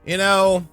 You know,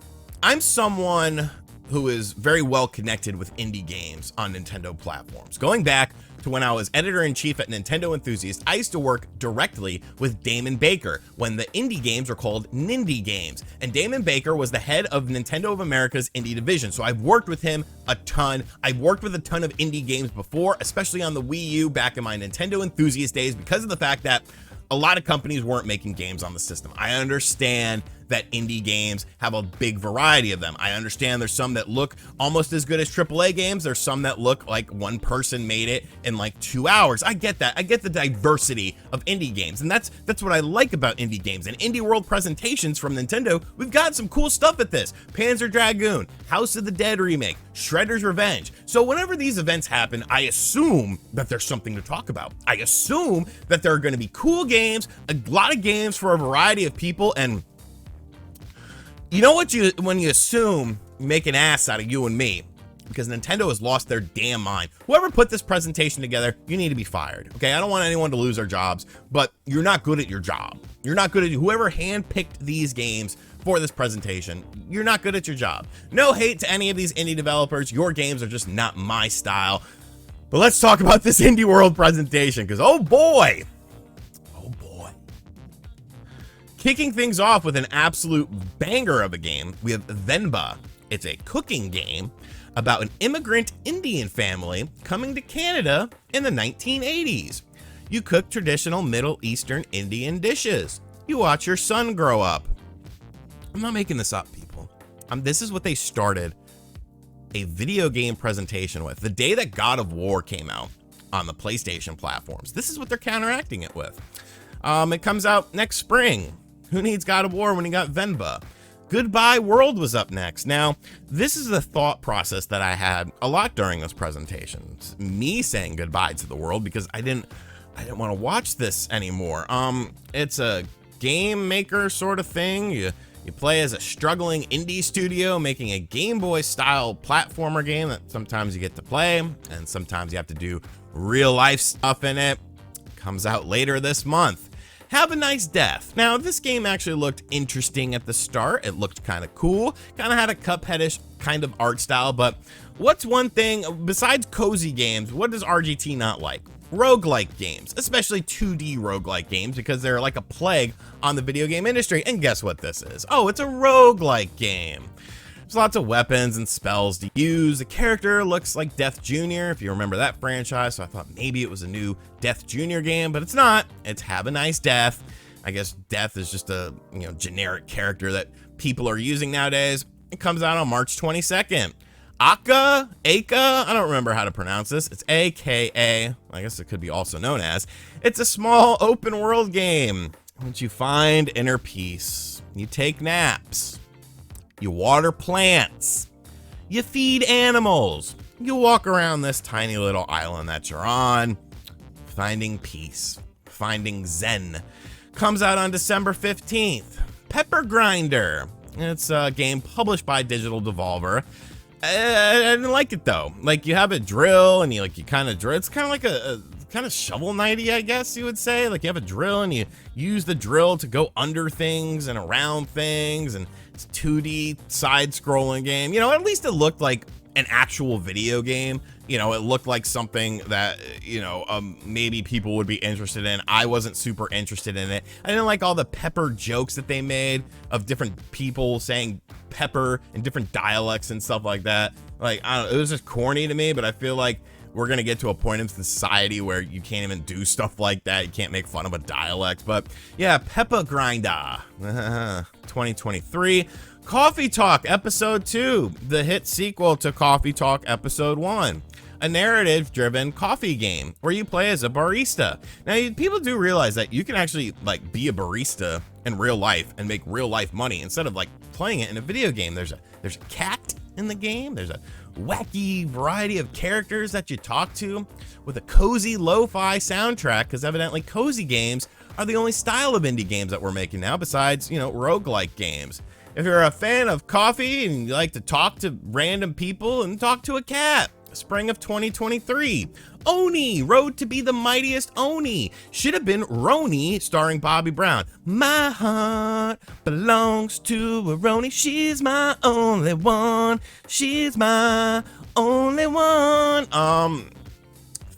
I'm someone who is very well connected with indie games on Nintendo platforms. Going back to when I was editor-in-chief at Nintendo Enthusiast, I used to work directly with Damon Baker when the indie games were called Nindy Games. And Damon Baker was the head of Nintendo of America's indie division. So I've worked with him a ton. I've worked with a ton of indie games before, especially on the Wii U back in my Nintendo Enthusiast days, because of the fact that a lot of companies weren't making games on the system. I understand that indie games have a big variety of them. I understand there's some that look almost as good as AAA games. There's some that look like one person made it in like 2 hours. I get that. I get the diversity of indie games. And that's what I like about indie games. And Indie World presentations from Nintendo, we've got some cool stuff at this. Panzer Dragoon, House of the Dead remake, Shredder's Revenge. So whenever these events happen, I assume that there's something to talk about. I assume that there are going to be cool games, a lot of games for a variety of people. And you know what, when you assume, you make an ass out of you and me, because Nintendo has lost their damn mind. Whoever put this presentation together, you need to be fired. Okay, I don't want anyone to lose their jobs, but you're not good at your job. You're not good at whoever handpicked these games for this presentation. You're not good at your job. No hate to any of these indie developers. Your games are just not my style. But let's talk about this Indie World presentation, because oh boy. Kicking things off with an absolute banger of a game, we have Venba. It's a cooking game about an immigrant Indian family coming to Canada in the 1980s. You cook traditional Middle Eastern Indian dishes. You watch your son grow up. I'm not making this up, people. This is what they started a video game presentation with. The day that God of War came out on the PlayStation platforms, this is what they're counteracting it with. It comes out next spring. Who needs God of War when you got Venba? Goodbye World was up next. Now, this is the thought process that I had a lot during this presentation. It's me saying goodbye to the world because I didn't want to watch this anymore. It's a game maker sort of thing. You play as a struggling indie studio making a Game Boy style platformer game that sometimes you get to play and sometimes you have to do real life stuff in it. Comes out later this month. Have a Nice Death. Now, this game actually looked interesting at the start. It looked kind of cool, kind of had a Cuphead-ish kind of art style, but what's one thing, besides cozy games, what does RGT not like? Roguelike games, especially 2D roguelike games, because they're like a plague on the video game industry. And guess what this is? Oh, it's a roguelike game. There's lots of weapons and spells to use. The character looks like Death Jr., if you remember that franchise, so I thought maybe it was a new Death Jr. game, but it's not. It's Have a Nice Death. I guess Death is just a generic character that people are using nowadays. It comes out on March 22nd. Aka, I don't remember how to pronounce this. It's AKA, I guess it could be also known as. It's a small open world game. Once you find inner peace, you take naps. You water plants, you feed animals, you walk around this tiny little island that you're on, finding peace, finding zen. Comes out on December 15th. Pepper Grinder. It's a game published by Digital Devolver. I didn't like it though. Like, you have a drill and you kind of drill. It's kind of like a kind of Shovel Knight-y, I guess you would say. Like, you have a drill and you use the drill to go under things and around things, and it's 2D side-scrolling game. At least it looked like an actual video game. It looked like something that, maybe people would be interested in. I wasn't super interested in it. I didn't like all the pepper jokes that they made of different people saying pepper in different dialects and stuff like that. Like, I don't know, it was just corny to me, but I feel like we're going to get to a point in society where you can't even do stuff like that. You can't make fun of a dialect. But yeah, Peppa Grinder 2023. Coffee Talk Episode 2, the hit sequel to Coffee Talk Episode 1. A narrative-driven coffee game where you play as a barista. Now, people do realize that you can actually be a barista in real life and make real life money instead of playing it in a video game. There's a cat in the game. There's a wacky variety of characters that you talk to with a cozy lo-fi soundtrack, because evidently cozy games are the only style of indie games that we're making now, besides, roguelike games. If you're a fan of coffee and you like to talk to random people and talk to a cat, spring of 2023. Oni, Road to be the Mightiest Oni. Should have been Roni, starring Bobby Brown. My heart belongs to a Roni. She's my only one. She's my only one.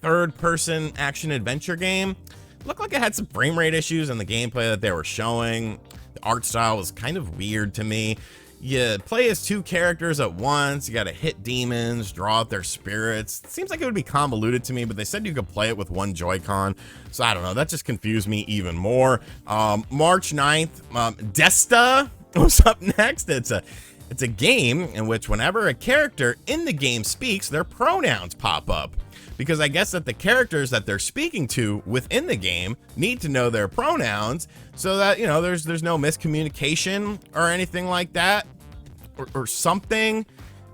Third-person action-adventure game. Looked like it had some frame rate issues in the gameplay that they were showing. The art style was kind of weird to me. You play as two characters at once. You got to hit demons, draw out their spirits. It seems like it would be convoluted to me, but they said you could play it with one Joy-Con. So I don't know. That just confused me even more. March 9th, Desta was up next. It's a game in which whenever a character in the game speaks, their pronouns pop up. Because I guess that the characters that they're speaking to within the game need to know their pronouns so that, you know, there's no miscommunication or anything like that or something.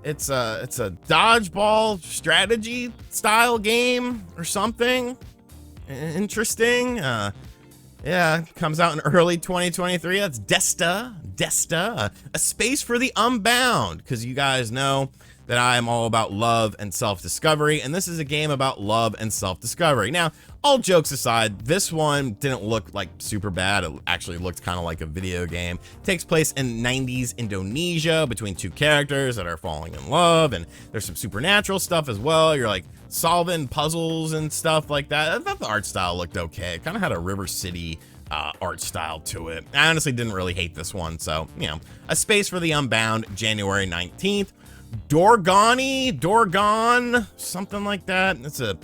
It's a dodgeball strategy style game or something. Interesting. Yeah, comes out in early 2023. That's Desta, A Space for the Unbound, because you guys know that I am all about love and self-discovery, and this is a game about love and self-discovery. Now, all jokes aside, this one didn't look like super bad. It actually looked kind of like a video game. It takes place in 90s Indonesia between two characters that are falling in love, and there's some supernatural stuff as well. You're like solving puzzles and stuff like that. I thought the art style looked okay. It kind of had a River City art style to it. I honestly didn't really hate this one, so, you know, A Space for the Unbound, January 19th. Dorgon, something like that. It's a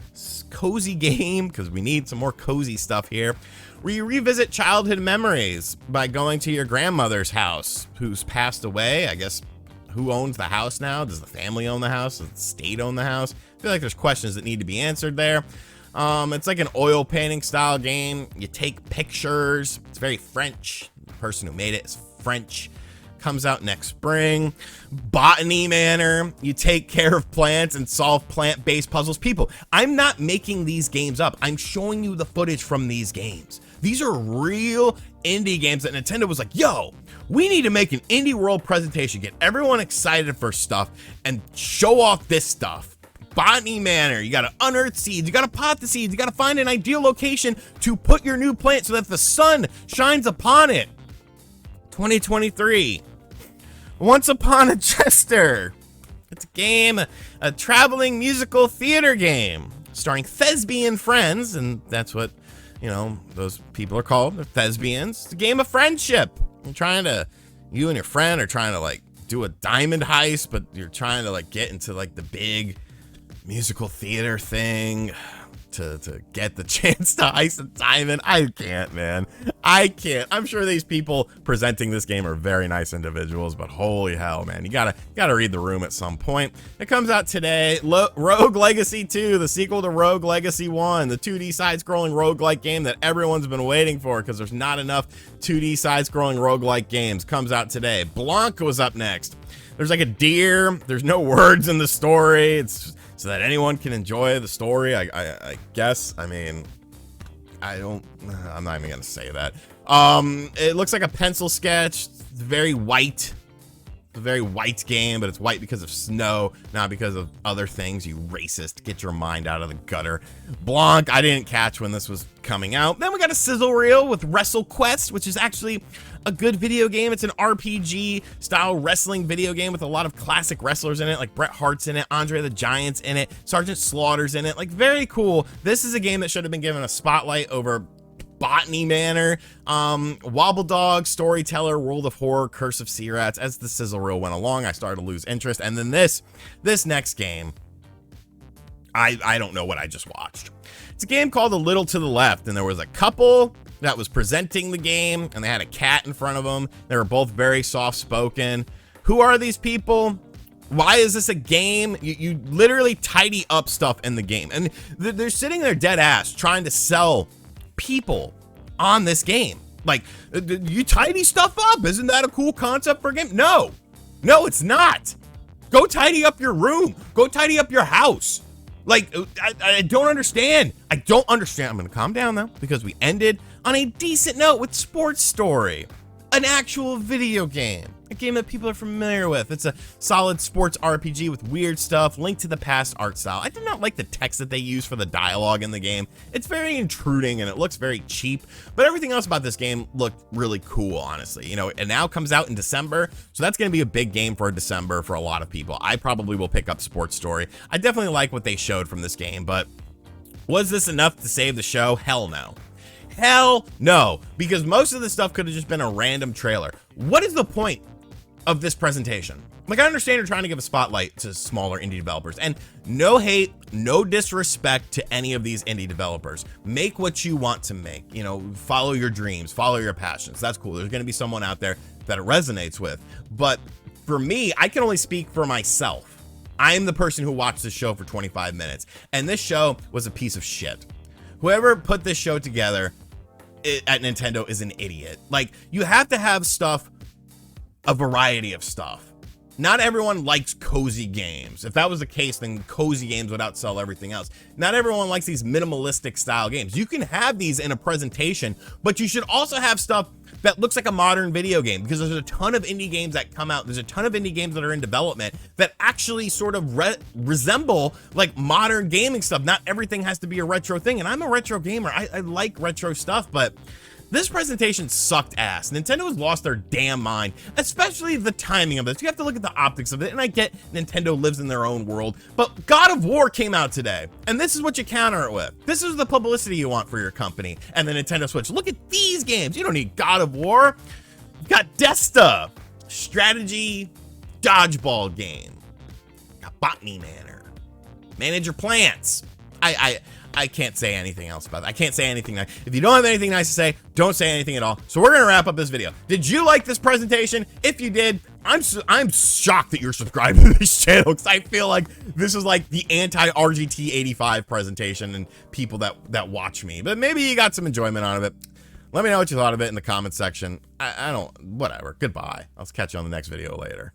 cozy game because we need some more cozy stuff here. Where you revisit childhood memories by going to your grandmother's house who's passed away. I guess who owns the house now? Does the family own the house? Does the state own the house? I feel like there's questions that need to be answered there. It's like an oil painting style game. You take pictures. It's very French. The person who made it is French. Comes out next spring. Botany Manor. You take care of plants and solve plant-based puzzles. People, I'm not making these games up. I'm showing you the footage from these games. These are real indie games that Nintendo was like, yo, we need to make an indie world presentation, get everyone excited for stuff, and show off this stuff. Botany Manor, you gotta unearth seeds, you gotta pot the seeds, you gotta find an ideal location to put your new plant so that the sun shines upon it. 2023. Once Upon a Chester. It's a game, a traveling musical theater game starring thespian friends, and that's what, you know, those people are called. They're thespians. It's a game of friendship. You and your friend are trying to like do a diamond heist, but you're trying to like get into like the big musical theater thing to get the chance to heist a diamond. I can't, man. I can't. I'm sure these people presenting this game are very nice individuals, but holy hell, man. You gotta read the room at some point. It comes out today. Rogue Legacy 2, the sequel to Rogue Legacy 1, the 2D side-scrolling roguelike game that everyone's been waiting for because there's not enough 2D side-scrolling roguelike games. Comes out today. Blanc was up next. There's like a deer. There's no words in the story. It's so that anyone can enjoy the story, I guess. I mean, I'm not even gonna say that. It looks like a pencil sketch. It's very white. It's a very white game, but it's white because of snow, not because of other things. You racist, get your mind out of the gutter. Blanc, I didn't catch when this was coming out. Then we got a sizzle reel with WrestleQuest, which is actually a good video game. It's an RPG style wrestling video game with a lot of classic wrestlers in it, like Bret Hart's in it, Andre the Giant's in it, Sergeant Slaughter's in it. Like, very cool. This is a game that should have been given a spotlight over Botany Manor, Wobble Dog, Storyteller, World of Horror, Curse of Sea Rats. As the sizzle reel went along, I started to lose interest. And then this next game, I don't know what I just watched. It's a game called A Little to the Left, and there was a couple that was presenting the game, and they had a cat in front of them. They were both very soft-spoken. Who are these people? Why is this a game? You literally tidy up stuff in the game, and they're sitting there dead ass trying to sell people on this game. Like, you tidy stuff up. Isn't that a cool concept for a game? No, it's not. Go tidy up your room. Go tidy up your house. Like, I don't understand. I don't understand. I'm gonna calm down though, because we ended on a decent note with Sports Story, an actual video game. a game that people are familiar with. It's a solid sports RPG with weird stuff, Link to the Past art style. I did not like the text that they use for the dialogue in the game. It's very intruding and it looks very cheap, but everything else about this game looked really cool, honestly. You know, it now comes out in December, so that's going to be a big game for December for a lot of people. I probably will pick up Sports Story. I definitely like what they showed from this game, but was this enough to save the show? Hell no. Hell no, because most of the stuff could have just been a random trailer. What is the point of this presentation? Like, I understand you're trying to give a spotlight to smaller indie developers, and no hate, no disrespect to any of these indie developers. Make what you want to make, you know, follow your dreams, follow your passions. That's cool. There's going to be someone out there that it resonates with. But for me, I can only speak for myself. I'm the person who watched this show for 25 minutes, and this show was a piece of shit. Whoever put this show together at Nintendo is an idiot. Like, you have to have stuff, a variety of stuff. Not everyone likes cozy games. If that was the case, then cozy games would outsell everything else. Not everyone likes these minimalistic style games. You can have these in a presentation, but you should also have stuff that looks like a modern video game, because there's a ton of indie games that come out. There's a ton of indie games that are in development that actually sort of resemble like modern gaming stuff. Not everything has to be a retro thing, and I'm a retro gamer. I like retro stuff, but this presentation sucked ass. Nintendo has lost their damn mind, especially the timing of this. You have to look at the optics of it, and I get Nintendo lives in their own world, but God of War came out today, and this is what you counter it with. This is the publicity you want for your company. And the Nintendo Switch, look at these games. You don't need God of War. You got Desta, strategy, dodgeball game. Got Botany Manor, manage your plants. I can't say anything else about that. I can't say anything nice. If you don't have anything nice to say, don't say anything at all. So we're gonna wrap up this video. Did you like this presentation? If you did, I'm shocked that you're subscribed to this channel, because I feel like this is like the anti-RGT 85 presentation and people that watch me. But maybe you got some enjoyment out of it. Let me know what you thought of it in the comments section. I don't, whatever. Goodbye. I'll catch you on the next video later.